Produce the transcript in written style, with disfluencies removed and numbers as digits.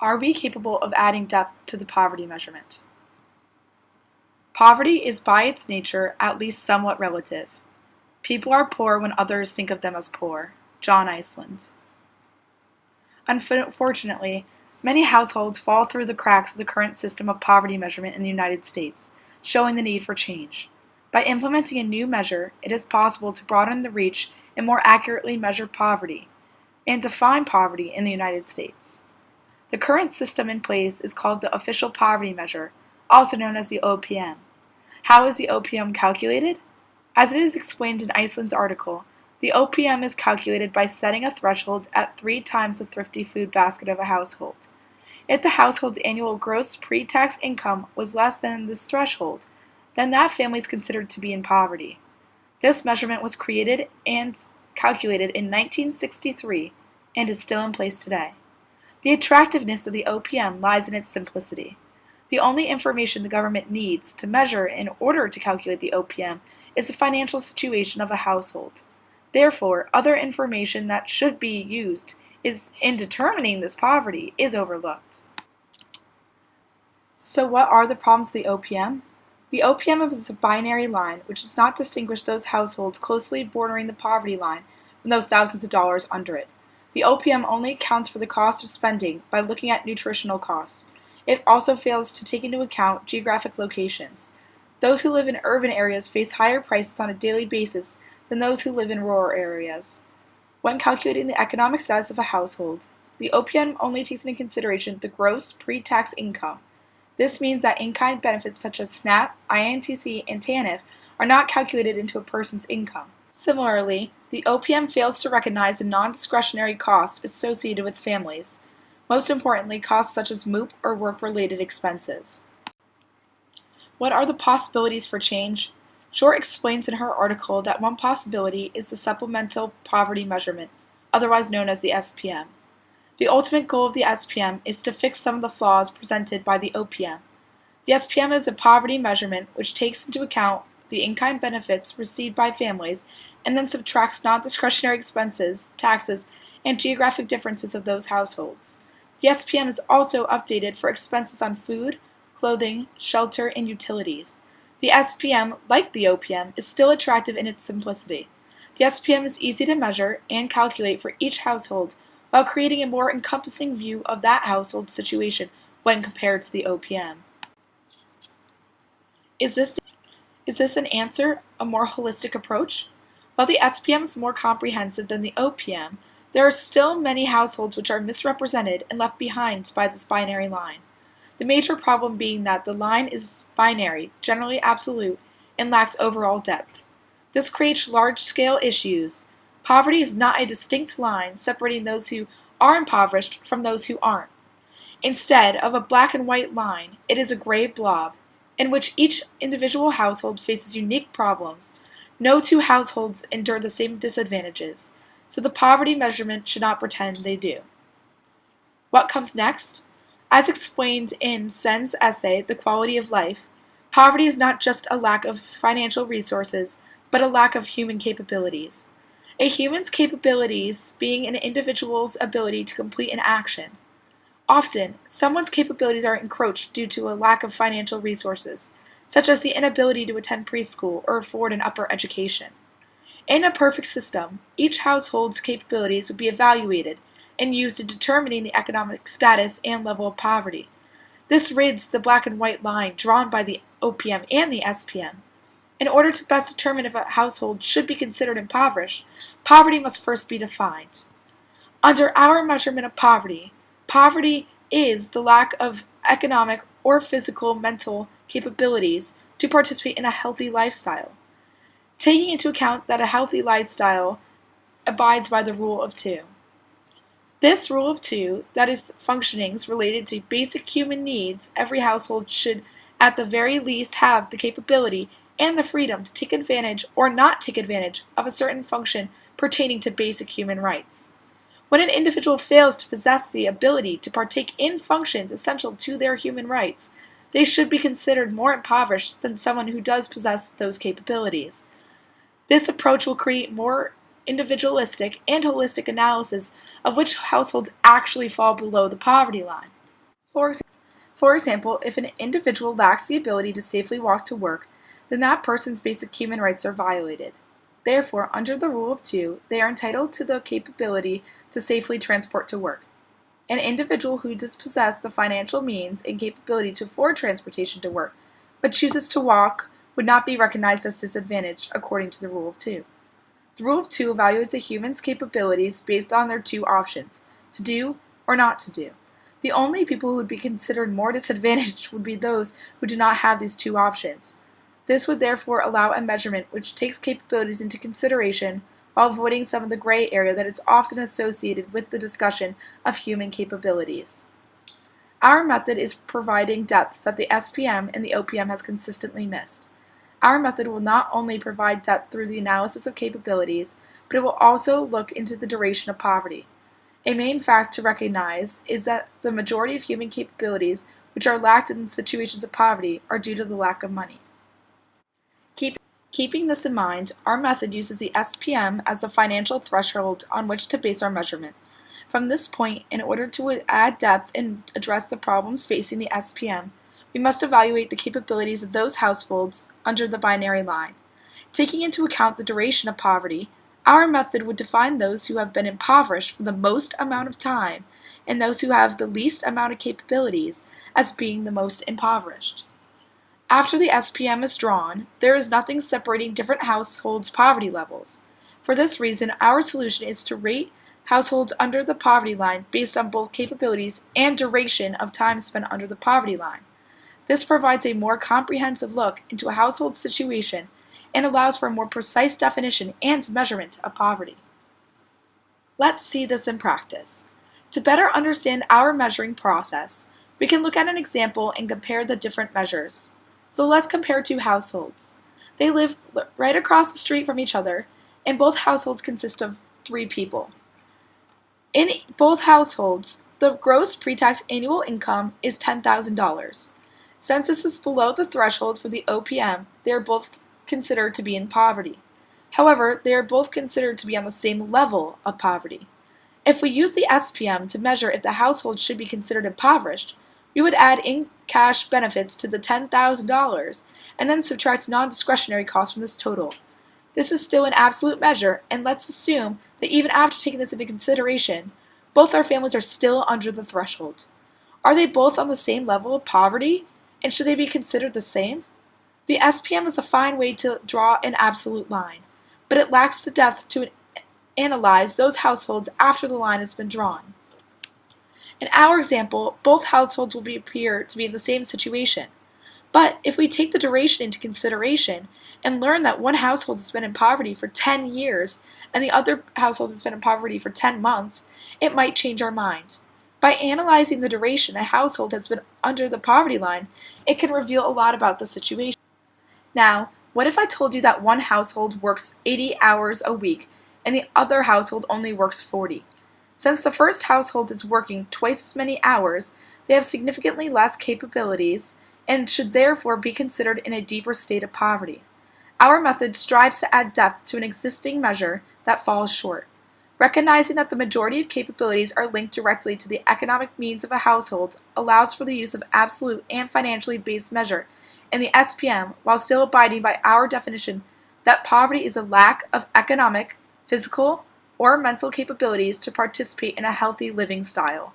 Are we capable of adding depth to the poverty measurement? Poverty is by its nature at least somewhat relative. People are poor when others think of them as poor. John Iceland. Unfortunately, many households fall through the cracks of the current system of poverty measurement in the United States, showing the need for change. By implementing a new measure, it is possible to broaden the reach and more accurately measure poverty and define poverty in the United States. The current system in place is called the Official Poverty Measure, also known as the OPM. How is the OPM calculated? As it is explained in Iceland's article, the OPM is calculated by setting a threshold at 3 times the thrifty food basket of a household. If the household's annual gross pre-tax income was less than this threshold, then that family is considered to be in poverty. This measurement was created and calculated in 1963 and is still in place today. The attractiveness of the OPM lies in its simplicity. The only information the government needs to measure in order to calculate the OPM is the financial situation of a household. Therefore, other information that should be used in determining this poverty is overlooked. So what are the problems of the OPM? The OPM is a binary line which does not distinguish those households closely bordering the poverty line from those thousands of dollars under it. The OPM only accounts for the cost of spending by looking at nutritional costs. It also fails to take into account geographic locations. Those who live in urban areas face higher prices on a daily basis than those who live in rural areas. When calculating the economic status of a household, the OPM only takes into consideration the gross pre-tax income. This means that in-kind benefits such as SNAP, INTC, and TANF are not calculated into a person's income. Similarly, the OPM fails to recognize the non-discretionary cost associated with families, most importantly costs such as MOOP or work-related expenses. What are the possibilities for change? Short explains in her article that one possibility is the Supplemental Poverty Measurement, otherwise known as the SPM. The ultimate goal of the SPM is to fix some of the flaws presented by the OPM. The SPM is a poverty measurement which takes into account the in-kind benefits received by families and then subtracts non-discretionary expenses, taxes, and geographic differences of those households. The SPM is also updated for expenses on food, clothing, shelter, and utilities. The SPM, like the OPM, is still attractive in its simplicity. The SPM is easy to measure and calculate for each household while creating a more encompassing view of that household's situation when compared to the OPM. Is this an answer, a more holistic approach? While the SPM is more comprehensive than the OPM, there are still many households which are misrepresented and left behind by this binary line. The major problem being that the line is binary, generally absolute, and lacks overall depth. This creates large-scale issues. Poverty is not a distinct line separating those who are impoverished from those who aren't. Instead of a black and white line, it is a gray blob, in which each individual household faces unique problems. No two households endure the same disadvantages, so the poverty measurement should not pretend they do. What comes next? As explained in Sen's essay, The Quality of Life, poverty is not just a lack of financial resources, but a lack of human capabilities. A human's capabilities being an individual's ability to complete an action. Often, someone's capabilities are encroached due to a lack of financial resources, such as the inability to attend preschool or afford an upper education. In a perfect system, each household's capabilities would be evaluated and used in determining the economic status and level of poverty. This rids the black and white line drawn by the OPM and the SPM. In order to best determine if a household should be considered impoverished, poverty must first be defined. Under our measurement of poverty, poverty is the lack of economic or physical mental capabilities to participate in a healthy lifestyle, taking into account that a healthy lifestyle abides by the rule of two. This rule of two, that is functionings related to basic human needs, every household should at the very least have the capability and the freedom to take advantage or not take advantage of a certain function pertaining to basic human rights. When an individual fails to possess the ability to partake in functions essential to their human rights, they should be considered more impoverished than someone who does possess those capabilities. This approach will create more individualistic and holistic analysis of which households actually fall below the poverty line. For example, if an individual lacks the ability to safely walk to work, then that person's basic human rights are violated. Therefore, under the rule of two, they are entitled to the capability to safely transport to work. An individual who does possess the financial means and capability to afford transportation to work, but chooses to walk, would not be recognized as disadvantaged according to the rule of two. The rule of two evaluates a human's capabilities based on their two options, to do or not to do. The only people who would be considered more disadvantaged would be those who do not have these two options. This would therefore allow a measurement which takes capabilities into consideration while avoiding some of the gray area that is often associated with the discussion of human capabilities. Our method is providing depth that the SPM and the OPM has consistently missed. Our method will not only provide depth through the analysis of capabilities, but it will also look into the duration of poverty. A main fact to recognize is that the majority of human capabilities which are lacked in situations of poverty are due to the lack of money. Keeping this in mind, our method uses the SPM as the financial threshold on which to base our measurement. From this point, in order to add depth and address the problems facing the SPM, we must evaluate the capabilities of those households under the binary line. Taking into account the duration of poverty, our method would define those who have been impoverished for the most amount of time and those who have the least amount of capabilities as being the most impoverished. After the SPM is drawn, there is nothing separating different households' poverty levels. For this reason, our solution is to rate households under the poverty line based on both capabilities and duration of time spent under the poverty line. This provides a more comprehensive look into a household's situation and allows for a more precise definition and measurement of poverty. Let's see this in practice. To better understand our measuring process, we can look at an example and compare the different measures. So let's compare two households. They live right across the street from each other, and both households consist of 3 people. In both households, the gross pre-tax annual income is $10,000. Since this is below the threshold for the OPM, they are both considered to be in poverty. However, they are both considered to be on the same level of poverty. If we use the SPM to measure if the household should be considered impoverished, we would add in-cash benefits to the $10,000 and then subtract non-discretionary costs from this total. This is still an absolute measure, and let's assume that even after taking this into consideration, both our families are still under the threshold. Are they both on the same level of poverty, and should they be considered the same? The SPM is a fine way to draw an absolute line, but it lacks the depth to analyze those households after the line has been drawn. In our example, both households will appear to be in the same situation. But if we take the duration into consideration and learn that one household has been in poverty for 10 years and the other household has been in poverty for 10 months, it might change our mind. By analyzing the duration a household has been under the poverty line, it can reveal a lot about the situation. Now, what if I told you that one household works 80 hours a week and the other household only works 40? Since the first household is working twice as many hours, they have significantly less capabilities and should therefore be considered in a deeper state of poverty. Our method strives to add depth to an existing measure that falls short. Recognizing that the majority of capabilities are linked directly to the economic means of a household allows for the use of absolute and financially based measure in the SPM while still abiding by our definition that poverty is a lack of economic, physical, or mental capabilities to participate in a healthy living style.